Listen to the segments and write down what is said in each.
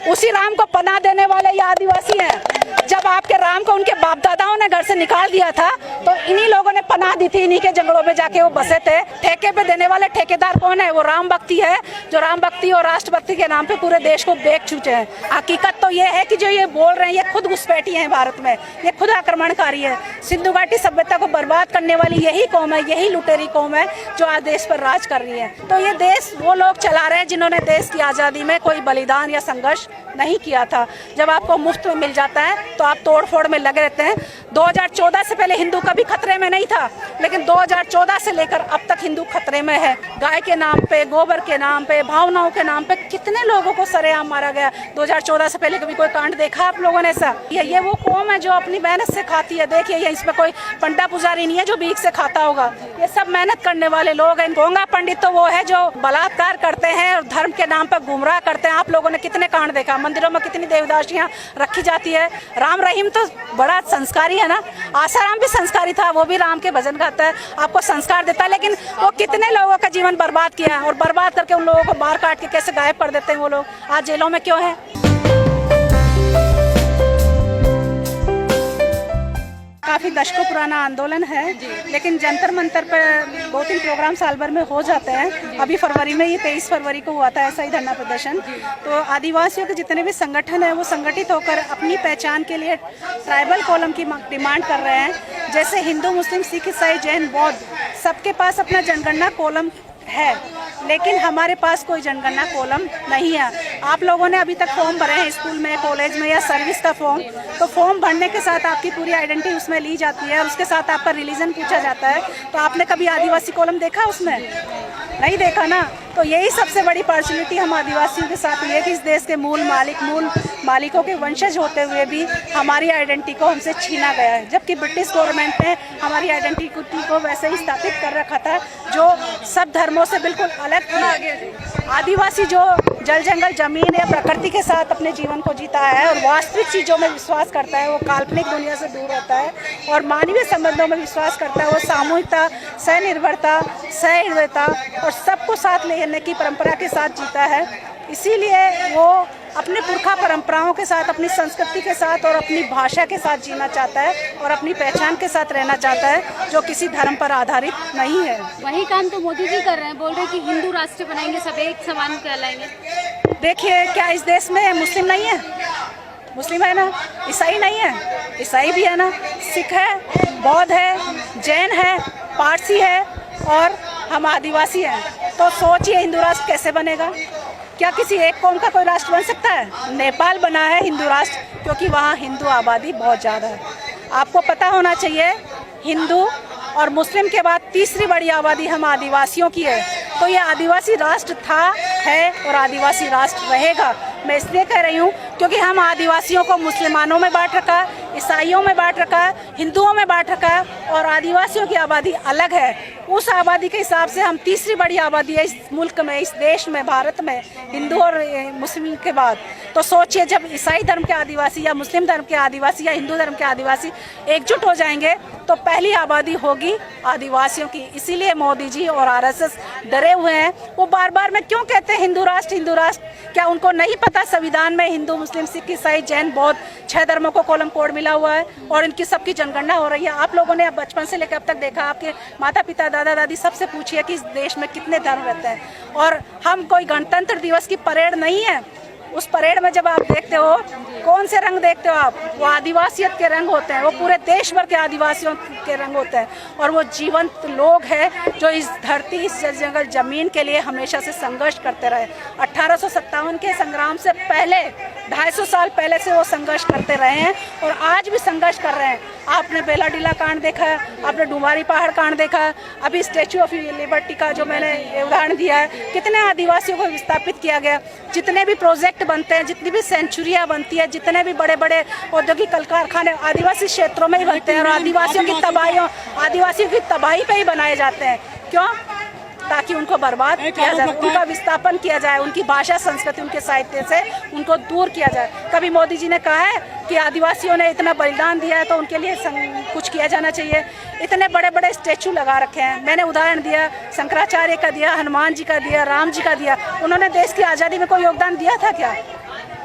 उसी राम को पनाह देने वाले ये आदिवासी हैं। जब आपके राम को उनके बाप दादाओं ने घर से निकाल दिया था तो इन्हीं लोगों ने पनाह दी थी, इन्हीं के जंगलों में जाके वो बसे थे। ठेके पे देने वाले ठेकेदार कौन है? वो राम भक्ति है, जो राम भक्ति और राष्ट्रभक्ति के नाम पे पूरे देश को बेच चुके हैं। हकीकत तो ये है कि जो ये बोल रहे हैं ये खुद घुसपैठी हैं भारत में, ये खुद आक्रमणकारी है। सिंधु घाटी सभ्यता को बर्बाद करने वाली यही कौम है, यही लुटेरी कौम है जो आज देश पर राज कर रही है। तो ये देश वो लोग चला रहे हैं जिन्होंने देश की आज़ादी में कोई बलिदान या संघर्ष नहीं किया था। जब आपको मुफ्त में मिल जाता है तो आप तोड़ फोड़ में लगे रहते हैं। 2014 से पहले हिंदू कभी खतरे में नहीं था, लेकिन 2014 से लेकर अब तक हिंदू खतरे में है। गाय के नाम पे, गोबर के नाम पे, भावनाओं के नाम पे कितने लोगों को सरेआम मारा गया। 2014 से पहले कभी कोई कांड देखा आप लोगों ने ऐसा? ये वो कौम है जो अपनी मेहनत से खाती है। देखिए ये इसमें कोई पंडा पुजारी नहीं है जो भीख से खाता होगा, ये सब मेहनत करने वाले लोग हैं। गोंगा पंडित तो वो है जो बलात्कार करते हैं और धर्म के नाम पर गुमराह करते हैं। आप लोगों ने कितने कांड देखा, मंदिरों में कितनी देवदासियां रखी जाती है। राम रहीम तो बड़ा संस्कारी है ना, आसाराम भी संस्कारी था, वो भी राम के भजन गाता है, आपको संस्कार देता है। लेकिन वो कितने लोगों का जीवन बर्बाद किया है और बर्बाद करके उन लोगों को मार काट के कैसे गायब कर देते हैं वो लोग। आज जेलों में क्यों है? काफ़ी दशकों पुराना आंदोलन है, लेकिन जंतर मंतर पर 2-3 प्रोग्राम साल भर में हो जाते हैं। अभी फरवरी में, ये 23 फरवरी को हुआ था ऐसा ही धरना प्रदर्शन। तो आदिवासियों के जितने भी संगठन हैं वो संगठित होकर अपनी पहचान के लिए ट्राइबल कॉलम की डिमांड कर रहे हैं। जैसे हिंदू, मुस्लिम, सिख, ईसाई, जैन, बौद्ध, सबके पास अपना जनगणना कॉलम है, लेकिन हमारे पास कोई जनगणना कॉलम नहीं है। आप लोगों ने अभी तक फॉर्म भरे हैं स्कूल में, कॉलेज में या सर्विस का फॉर्म, तो फॉर्म भरने के साथ आपकी पूरी आइडेंटिटी उसमें ली जाती है और उसके साथ आपका रिलीजन पूछा जाता है। तो आपने कभी आदिवासी कॉलम देखा उसमें? नहीं देखा ना। तो यही सबसे बड़ी पार्शलिटी हम आदिवासियों के साथ हुई है कि इस देश के मूल मालिकों के वंशज होते हुए भी हमारी आइडेंटिटी को हमसे छीना गया है। जबकि ब्रिटिश गवर्नमेंट ने हमारी आइडेंटिटी को वैसे ही स्थापित कर रखा था जो सब धर्मों से बिल्कुल अलग थी। आदिवासी जो जल जंगल जमीन या प्रकृति के साथ अपने जीवन को जीता है और वास्तविक चीज़ों में विश्वास करता है, वो काल्पनिक दुनिया से दूर रहता है और मानवीय संबंधों में विश्वास करता है। वो सामूहिकता, सहनिर्भरता, सहृदयता और सबको साथ लेने की परंपरा के साथ जीता है। इसीलिए वो अपने पुरखा परंपराओं के साथ, अपनी संस्कृति के साथ और अपनी भाषा के साथ जीना चाहता है और अपनी पहचान के साथ रहना चाहता है जो किसी धर्म पर आधारित नहीं है। वही काम तो मोदी जी कर रहे हैं, बोल रहे हैं कि हिंदू राष्ट्र बनाएंगे, सब एक समान कहलाएंगे। देखिए क्या इस देश में मुस्लिम नहीं है? मुस्लिम है ना, ईसाई नहीं है, ईसाई भी है ना, सिख है, बौद्ध है, जैन है, पारसी है और हम आदिवासी हैं। तो सोचिए हिंदू राष्ट्र कैसे बनेगा? क्या किसी एक कौम का कोई राष्ट्र बन सकता है? नेपाल बना है हिंदू राष्ट्र क्योंकि वहाँ हिंदू आबादी बहुत ज़्यादा है। आपको पता होना चाहिए हिंदू और मुस्लिम के बाद तीसरी बड़ी आबादी हम आदिवासियों की है। तो ये आदिवासी राष्ट्र था, है और आदिवासी राष्ट्र रहेगा। मैं इसलिए कह रही हूँ क्योंकि हम आदिवासियों को मुसलमानों में बांट रखा है, ईसाइयों में बांट रखा है, हिंदुओं में बांट रखा है और आदिवासियों की आबादी अलग है। उस आबादी के हिसाब से हम तीसरी बड़ी आबादी है इस मुल्क में, इस देश में, भारत में, हिंदू और मुस्लिम के बाद। तो सोचिए जब ईसाई धर्म के आदिवासी या मुस्लिम धर्म के आदिवासी या हिंदू धर्म के आदिवासी एकजुट हो जाएंगे तो पहली आबादी होगी आदिवासियों की। इसीलिए मोदी जी और आरएसएस डरे हुए हैं। वो बार बार में क्यों कहते हैं हिंदू राष्ट्र, हिंदू राष्ट्र? क्या उनको नहीं पता संविधान में हिंदू, मुस्लिम, सिख, ईसाई, जैन, बौद्ध 6 धर्मों को कॉलम कोड मिला हुआ है और इनकी सबकी जनगणना हो रही है। आप लोगों ने अब बचपन से लेकर अब तक देखा, आपके माता पिता, दादा दादी सबसे पूछिए कि इस देश में कितने धर्म रहते हैं। और हम कोई गणतंत्र दिवस की परेड नहीं है, उस परेड में जब आप देखते हो कौन से रंग देखते हो आप? वो आदिवासियत के रंग होते हैं, वो पूरे देश भर के आदिवासियों के रंग होते हैं और वो जीवंत लोग हैं जो इस धरती, इस जंगल जमीन के लिए हमेशा से संघर्ष करते रहे। 1857 के संग्राम से पहले 250 साल पहले से वो संघर्ष करते रहे हैं और आज भी संघर्ष कर रहे हैं। आपने बेलाडीला कांड देखा है, आपने डुमारी पहाड़ कांड देखा है, अभी स्टैच्यू ऑफ लिबर्टी का जो मैंने उदाहरण दिया है, कितने आदिवासियों को विस्थापित किया गया। जितने भी प्रोजेक्ट बनते हैं, जितनी भी सेंचुरियाँ बनती है, जितने भी बड़े बड़े औद्योगिक कल कारखाने आदिवासी क्षेत्रों में ही बनते हैं और आदिवासियों की तबाही पे ही बनाए जाते हैं। क्यों? ताकि उनको बर्बाद किया जाए, उनका विस्थापन किया जाए, उनकी भाषा, संस्कृति, उनके साहित्य से उनको दूर किया जाए। कभी मोदी जी ने कहा है कि आदिवासियों ने इतना बलिदान दिया है तो उनके लिए कुछ किया जाना चाहिए? इतने बड़े बड़े स्टैचू लगा रखे हैं। मैंने उदाहरण दिया, शंकराचार्य का दिया, हनुमान जी का दिया, राम जी का दिया। उन्होंने देश की आज़ादी में कोई योगदान दिया था क्या?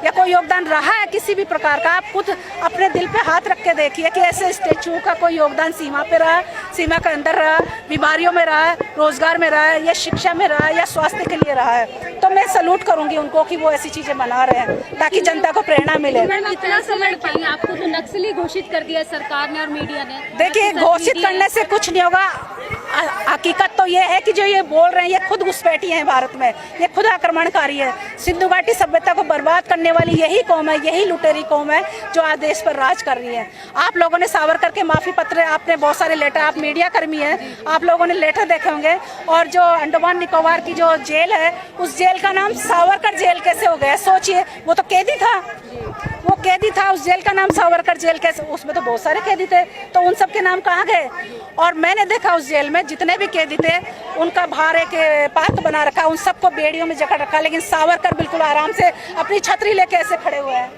या कोई योगदान रहा है किसी भी प्रकार का? आप खुद अपने दिल पे हाथ रख के देखिए कि ऐसे स्टैचू का कोई योगदान सीमा पे रहा, सीमा के अंदर रहा, बीमारियों में रहा है, रोजगार में रहा है, या शिक्षा में रहा है, या स्वास्थ्य के लिए रहा है? तो मैं सैल्यूट करूंगी उनको कि वो ऐसी चीजें बना रहे हैं ताकि जनता को प्रेरणा मिले। इतना समय पाएंगे, आपको तो नक्सली घोषित कर दिया सरकार ने और मीडिया ने। देखिए, घोषित करने से कुछ नहीं होगा। हकीकत तो ये है कि जो ये बोल रहे हैं ये खुद घुसपैठी हैं भारत में, ये खुद आक्रमणकारी है। सिंधु घाटी सभ्यता को बर्बाद करने वाली यही कौम है, यही लुटेरी कौम है जो आज देश पर राज कर रही है। आप लोगों ने सावरकर के माफी पत्र, आपने बहुत सारे लेटर, आप मीडिया कर्मी हैं, आप लोगों ने लेटर देखे होंगे। और जो अंडमान निकोबार की जो जेल है, उस जेल का नाम सावरकर जेल कैसे हो गया? सोचिए, वो तो कैदी था, वो कैदी था, उस जेल का नाम सावरकर जेल कैसे? उसमें तो बहुत सारे कैदी थे, तो उन सब के नाम कहाँ गए? और मैंने देखा उस जेल में जितने भी कैदी थे उनका बाहर एक पार्क बना रखा, उन सबको बेड़ियों में जकड़ रखा, लेकिन सावरकर बिल्कुल आराम से अपनी छतरी लेके ऐसे खड़े हुए हैं।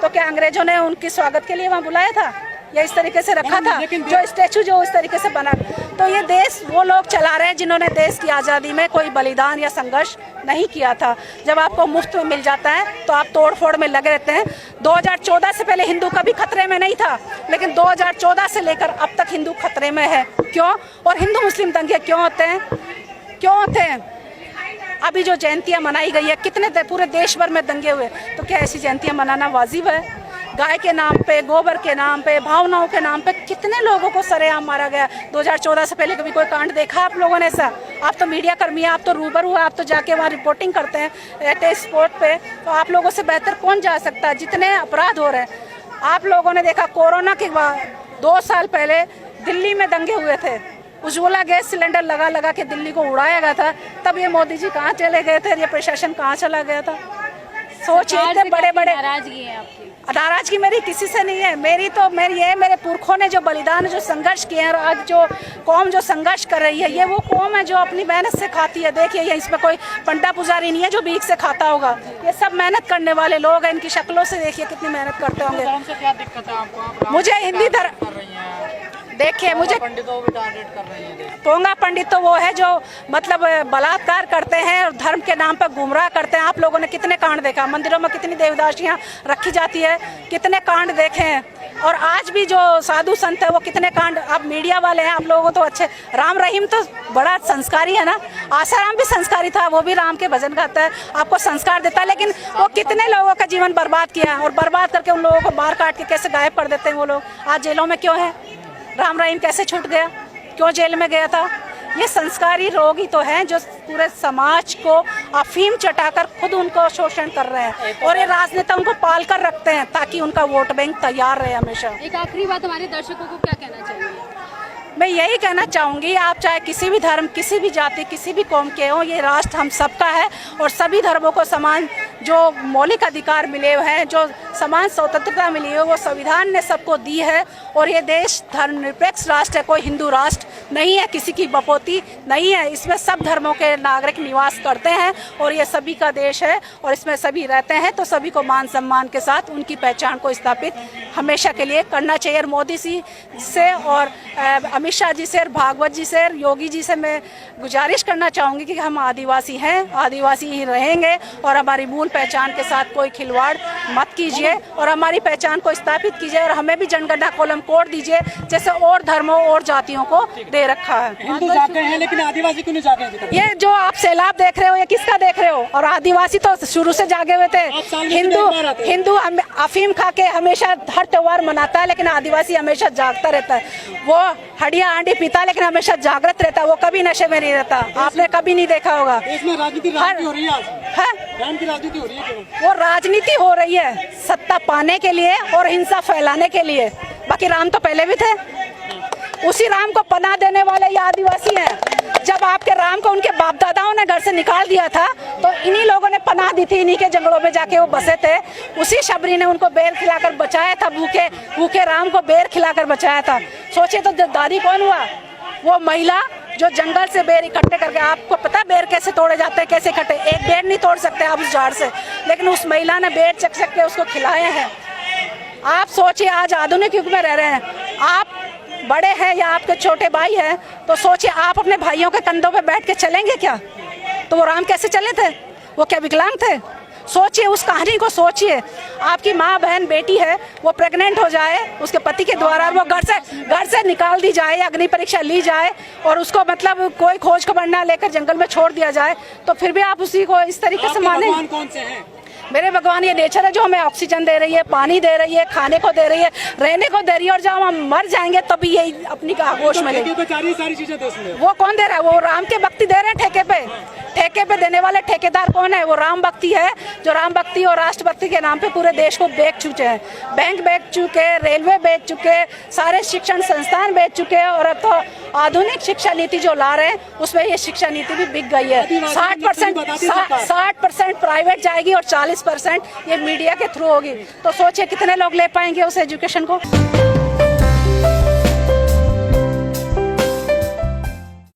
तो क्या अंग्रेजों ने उनके स्वागत के लिए वहाँ बुलाया था या इस तरीके से रखा था? जो स्टैचू जो इस तरीके से बना, तो ये देश वो लोग चला रहे हैं जिन्होंने देश की आज़ादी में कोई बलिदान या संघर्ष नहीं किया था। जब आपको मुफ्त में मिल जाता है तो आप तोड़ फोड़ में लगे रहते हैं। 2014 से पहले हिंदू कभी खतरे में नहीं था, लेकिन 2014 से लेकर अब तक हिंदू खतरे में है। क्यों? और हिंदू मुस्लिम दंगे क्यों होते हैं? क्यों होते हैं? अभी जो जयंतियाँ मनाई गई है, कितने पूरे देश भर में दंगे हुए, तो क्या ऐसी जयंतियाँ मनाना वाजिब है? गाय के नाम पे, गोबर के नाम पे, भावनाओं के नाम पे कितने लोगों को सरेआम मारा गया। 2014 से पहले कभी कोई कांड देखा आप लोगों ने ऐसा? आप तो मीडिया कर्मी हैं, आप तो रूबरू हैं, आप तो जाके वहाँ रिपोर्टिंग करते हैं एट ए स्पॉट पे, तो आप लोगों से बेहतर कौन जा सकता है? जितने अपराध हो रहे हैं आप लोगों ने देखा। कोरोना के बाद 2 साल पहले दिल्ली में दंगे हुए थे, उज्ज्वला गैस सिलेंडर लगा लगा के दिल्ली को उड़ाया गया था, तब ये मोदी जी कहाँ चले गए थे? ये प्रशासन कहाँ चला गया था? सोचिए, इतने बड़े बड़े नाराजगी है आपकी? नाराजगी मेरी किसी से नहीं है। मेरी ये मेरे पुरखों ने जो बलिदान, जो संघर्ष किए हैं, और आज जो कौम जो संघर्ष कर रही है, ये वो कौम है जो अपनी मेहनत से खाती है। देखिए, ये इसमें कोई पंडा पुजारी नहीं है जो भीख से खाता होगा, ये सब मेहनत करने वाले लोग हैं। इनकी शक्लों से देखिए कितनी मेहनत करते होंगे। क्या दिक्कत है आपको? मुझे हिंदी देखिए, मुझे पंडितों को भी टारगेट कर रही है। पोंगा पंडित तो वो है जो मतलब बलात्कार करते हैं और धर्म के नाम पर गुमराह करते हैं। आप लोगों ने कितने कांड देखा? मंदिरों में कितनी देवदासियां रखी जाती है, कितने कांड देखे हैं। और आज भी जो साधु संत है वो कितने कांड, आप मीडिया वाले हैं, आप लोगों को तो अच्छे। राम रहीम तो बड़ा संस्कारी है ना, आसाराम भी संस्कारी था, वो भी राम के भजन गाता है, आपको संस्कार देता है, लेकिन वो कितने लोगों का जीवन बर्बाद किया, और बर्बाद करके उन लोगों को मार काट के कैसे गायब कर देते हैं वो लोग। आज जेलों में क्यों है? राम रहीम कैसे छूट गया? क्यों जेल में गया था? ये संस्कारी रोगी तो हैं जो पूरे समाज को अफीम चटाकर खुद उनको शोषण कर रहे हैं, और ये राजनेता उनको पाल कर रखते हैं ताकि उनका वोट बैंक तैयार रहे हमेशा। एक आखिरी बात, हमारे दर्शकों को क्या कहना चाहिए? मैं यही कहना चाहूँगी, आप चाहे किसी भी धर्म, किसी भी जाति, किसी भी कौम के हों, ये राष्ट्र हम सबका है, और सभी धर्मों को समान जो मौलिक अधिकार मिले हुए हैं, जो समान स्वतंत्रता मिली है, वो संविधान ने सबको दी है। और ये देश धर्मनिरपेक्ष राष्ट्र है, कोई हिंदू राष्ट्र नहीं है, किसी की बपोती नहीं है। इसमें सब धर्मों के नागरिक निवास करते हैं और ये सभी का देश है, और इसमें सभी रहते हैं, तो सभी को मान सम्मान के साथ उनकी पहचान को स्थापित हमेशा के लिए करना चाहिए। और मोदी जी से और अमित शाह जी से और भागवत जी से और योगी जी से मैं गुजारिश करना चाहूँगी कि हम आदिवासी हैं, आदिवासी ही रहेंगे, और हमारी मूल पहचान के साथ कोई खिलवाड़ मत कीजिए, और हमारी पहचान को स्थापित कीजिए, और हमें भी जनगणना कॉलम कोड दीजिए जैसे और धर्मों और जातियों को दे रखा है। हिंदू जागे हैं लेकिन आदिवासी क्यों नहीं जागे अभी तक? ये जो आप सैलाब देख रहे हो, ये किसका देख रहे हो? और आदिवासी तो शुरू से जागे हुए थे। हिंदू अफीम खा के हमेशा हर त्योहार मनाता है, लेकिन आदिवासी हमेशा जागता रहता है। वो हड्डियां आंडी पीता लेकिन हमेशा जागृत रहता है, वो कभी नशे में नहीं रहता। आपने कभी नहीं देखा होगा। इसमें राजनीति हो रही है आज, धर्म की राजनीति हो रही है। वो राजनीति हो रही है सत्ता पाने के लिए और हिंसा फैलाने के लिए। बाकी राम तो पहले भी थे, उसी राम को पनाह देने वाले ये आदिवासी हैं। जब आपके राम को उनके बाप दादाओं ने घर से निकाल दिया था तो इन्हीं लोगों ने पनाह दी थी, इन्हीं के जंगलों में जाके वो बसे थे। उसी शबरी ने उनको बेर खिलाकर बचाया था, भूखे भूखे राम को बेर खिलाकर बचाया था। सोचे तो दादी कौन हुआ? वो महिला जो जंगल से बेर इकट्ठे करके, आपको पता बेर कैसे तोड़े जाते हैं, कैसे इकट्ठे? एक बेर नहीं तोड़ सकते आप उस झाड़ से, लेकिन उस महिला ने बेर चक चक के उसको खिलाए हैं। आप सोचिए, आज आधुनिक युग में रह रहे हैं, आप बड़े हैं या आपके छोटे भाई हैं, तो सोचिए आप अपने भाइयों के कंधों पे बैठ के चलेंगे क्या? तो वो राम कैसे चले थे? वो क्या विकलांग थे? सोचिए, उस कहानी को सोचिए। आपकी माँ बहन बेटी है, वो प्रेग्नेंट हो जाए उसके पति के द्वारा, वो घर से निकाल दी जाए, अग्नि परीक्षा ली जाए और उसको मतलब कोई खोज खबर ना लेकर जंगल में छोड़ दिया जाए, तो फिर भी आप उसी को इस तरीके से माने? भगवान कौन से हैं? मेरे भगवान ये नेचर है जो हमें ऑक्सीजन दे रही है, पानी दे रही है, खाने को दे रही है, रहने को दे रही है, और जब हम मर जाएंगे तभी यही अपनी आगोश मिलेगी। सारी चीजें देश में वो कौन दे रहा है? वो राम के भक्ति दे रहे हैं ठेके पे। ठेके पे देने वाले ठेकेदार कौन है? वो राम भक्ति है, जो राम भक्ति और राष्ट्रभक्ति के नाम पे पूरे देश को बेच चुके हैं। बैंक बेच चुके, रेलवे बेच चुके, सारे शिक्षण संस्थान बेच चुके, और अब तो आधुनिक शिक्षा नीति जो ला रहे हैं उसमें ये शिक्षा नीति भी बिक गई है। 60% प्राइवेट जाएगी और 40% ये मीडिया के थ्रू होगी। तो सोचिए कितने लोग ले पाएंगे उस एजुकेशन को।